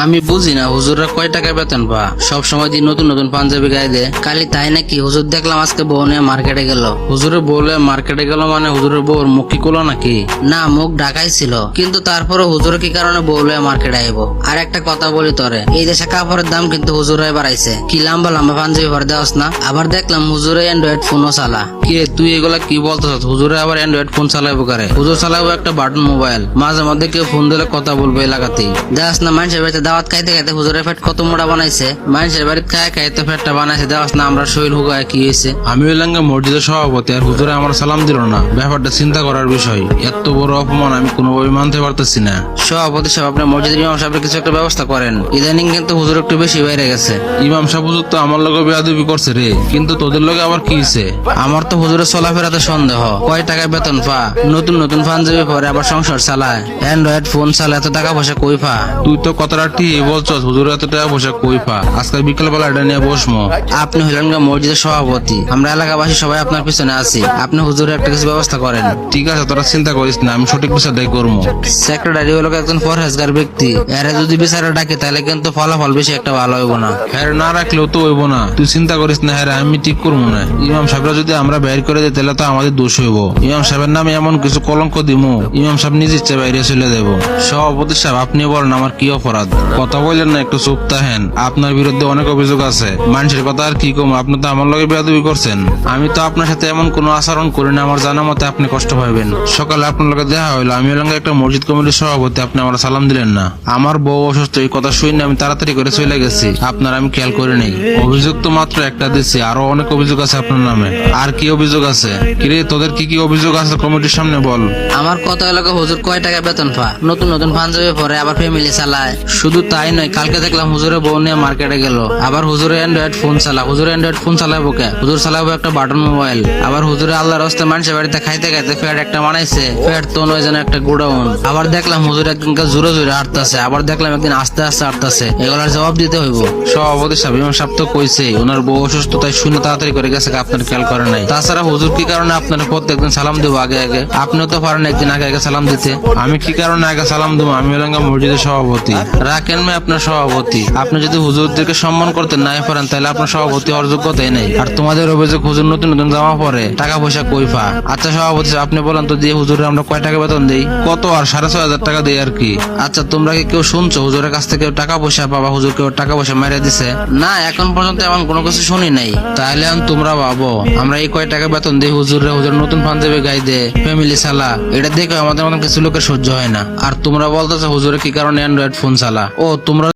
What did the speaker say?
আমি বুঝি না হুজুররা কয় টাকা বেতন পা সব সময় দিন নতুন নতুন পাঞ্জাবি গায়ে দেয়। কালি তাই নাকি হুজুর দেখলাম আজকে বউ নিয়ে মার্কেটে গেল। হুজুরের বউলে মার্কেটে গেল মানে হুজুরের বউর মুখ কি করলো নাকি? না, মুখ ঢাকাই ছিল, কিন্তু তারপরে হুজুর কি কারণে বউলে মার্কেটে আইবো? আর একটা কথা বলি তোরে, এই দেশে কাপড়ের দাম কিন্তু হুজুরাই বাড়াইছে। কি লম্বা লম্বা পাঞ্জাবি ভরে দেওয়াস না? আবার দেখলাম হুজুরে অ্যান্ড্রয়েড ফোনও চালা। কি রে তুই এগুলা কি বলতেছ? হুজুরে আবার অ্যান্ড্রয়েড ফোন চালাইবো কারে? হুজুর চালাবো একটা বাটন মোবাইল। মাঝে মধ্যে কেউ ফোন দিলে কথা বলবো এলাকাতেই। দেওয়াস না মানুষের বাড়িতে দাওয়াত খাইতে খাইতে হুজুরের পেট কত মোটা বানাইছে। মানুষের বাড়িতে খায় খাইতে পেটটা বানাইছে। দেওয়াস না আমরা শরীর হুগায় কি হয়েছে? আমি হইলাম মসজিদের সভাপতি আর হুজুরে আমার সালাম দিল না। ব্যাপারটা চিন্তা করার বিষয়। এত বড় অপমান আমি কোনোভাবে মানতে পারতেছি না। সভাপতি সাহেব, আপনি মসজিদের ইমাম সাহেবের কিছু একটা ব্যবস্থা করেন। ইদানিং কিন্তু হুজুর একটু বেশি বাইরে গেছে। ইমাম সাহেব হুজুর তো আমার লগে বেয়াদবি করছে রে, কিন্তু তোদের লগে আবার কি হয়েছে? আমার তো হুজুরের চলাফেরাতে সন্দেহ। কয় টাকায় বেতন পা, নতুন নতুন পাঞ্জাবি পরে আবার সংসার চালায়, অ্যান্ড্রয়েড ফোন চালায়, এত টাকা পয়সা কই পা? তুই তো কথাটা ঠিক বলছস, হুজুর এত টাকা পয়সা কই পা? আজকে বিকেল বেলা এটা নিয়ে বসমো। আপনি হইলেন মসজিদের সভাপতি, আমরা এলাকাবাসী সবাই আপনার পিছনে আছি। আপনি হুজুরের একটা কিছু ব্যবস্থা করেন। ঠিক আছে, তোরা চিন্তা করিস না, আমি সঠিক বিষয়টাই করবো। সেক্রেটারি হলো একজন পরহেজগার ব্যক্তি, এরা যদি বিচারে ডাকে তাহলে কিন্তু ফলাফল বেশি একটা ভালো হইব না। হ্যাঁ না রাখলেও তো হইব না, তুই চিন্তা করিস না। হ্যাঁ আমি ঠিক করবো না। ইমাম সাহেবরা যদি আমরা বের করে দিই তাহলে তো আমাদের দোষ হইব। ইমাম সাহেবের নামে এমন কিছু কলঙ্ক দিমু, ইমাম সাহেব নিজ ইচ্ছে বাইরে চলে দেবো। সভাপতি সাহেব আপনি বলেন আমার কি অপরাধ? কথা বললেন না, একটু চুপ থাকেন। আপনার বিরুদ্ধে অনেক অভিযোগ আছে। মানুষের কথা আর কি কম, আপনি তো আমার লগে বেয়াদবি করছেন। আমি তো আপনার সাথে এমন কোনো আচরণ করি না। আমার জানা মতে আপনি কষ্ট পাবেন। সকালে আপনার লগে দেখা হইলো, আমি হলাম একটা মসজিদ কমিটির সভাপতি, আপনি আমার সালাম দিলেন না। আমার বউ অসুস্থ, এই কথা শুনে আমি তাড়াতাড়ি করে চলে গেছি। আপনার আমি খেয়াল করি নাই। অভিযোগ তো মাত্র একটা দিচ্ছি, আরো অনেক অভিযোগ আছে আপনার নামে। আর কি অভিযোগ আছে? কিরে তোদের কি কি অভিযোগ আছে কমিটির সামনে বল। আমার কথা এলাকা হুজুর কয় টাকা বেতন পা, নতুন নতুন পাঞ্জাবি পরে আবার ফ্যামিলি চালায়। শুধু তাই নয়, কালকে দেখলাম হুজুরের বউ নিয়ে মার্কেটে গেল। আবার হুজুরে অ্যান্ড্রয়েড ফোন চালা। হুজুরে অ্যান্ড্রয়েড ফোন চালাবো কে? হুজুর চালাবো একটা বাটন মোবাইল। আবার হুজুরে আল্লাহর রাস্তায় মানুষের বাড়িতে খাইতে খাইতে ফ্যাট একটা বানাইছে। ফ্যাট তো নয় যেন একটা গোডাউন। আবার দেখলাম হুজুর একদিনকে জোরে জোরে হাঁটতেছে, আবার দেখলাম একদিন আস্তে আস্তে হাঁটতেছে। এগুলার জবাব দিতে হইব। সভাপতি সাহেব ইমাম সাহেব তো কইছে ওনার বউ অসুস্থ, তাই শুনে তাড়াতাড়ি করে গেছে, আপনার খেয়াল করে নাই। তাছাড়া হুজুর কি কারণে আপনার প্রত্যেকদিন সালাম দেবো আগে আগে? আপনিও তো পারেন একদিন আগে আগে সালাম দিতে। আমি কি কারণে আগে সালাম দেবো? আমি হলাম মসজিদের সভাপতি। রাখেন মে আপনার সভাপতি। আপনি যদি হুজুরদেরকে সম্মান করতে নাই পারেন তাহলে আপনার সভাপতি হওয়ার যোগ্যতাই নেই। আর তোমাদের অভিযোগ হুজুর নতুন নতুন জামা পরে, টাকা পয়সা কই পা? আচ্ছা সভাপতি সাহেব, আপনি বলেন তো দিয়ে হুজুরে আমরা কয় টাকা বেতন দেই? কত? আর 6,500 টাকা দেই আর কি। আচ্ছা তোমরা কি কেউ শুনছো হুজুরের কাছ থেকে কেউ টাকা পয়সা পাবা? হুজুর কেউ টাকা পয়সা মেরে দিছে? না, এখন পর্যন্ত এমন কোনো কিছু শুনি নাই। তাহলে তোমরা ভাবো আমরা এই কয় টাকা বেতন দিই হুজুরে, হুজুর নতুন পাঞ্জাবি গাই দে, ফ্যামিলি চালা, এটা দেখে আমাদের মতন কিছু লোকের সহ্য হয় না। আর তোমরা বলতেছো হুজুরে কি কারণে অ্যান্ড্রয়েড ফোন চালা? ও তোমরা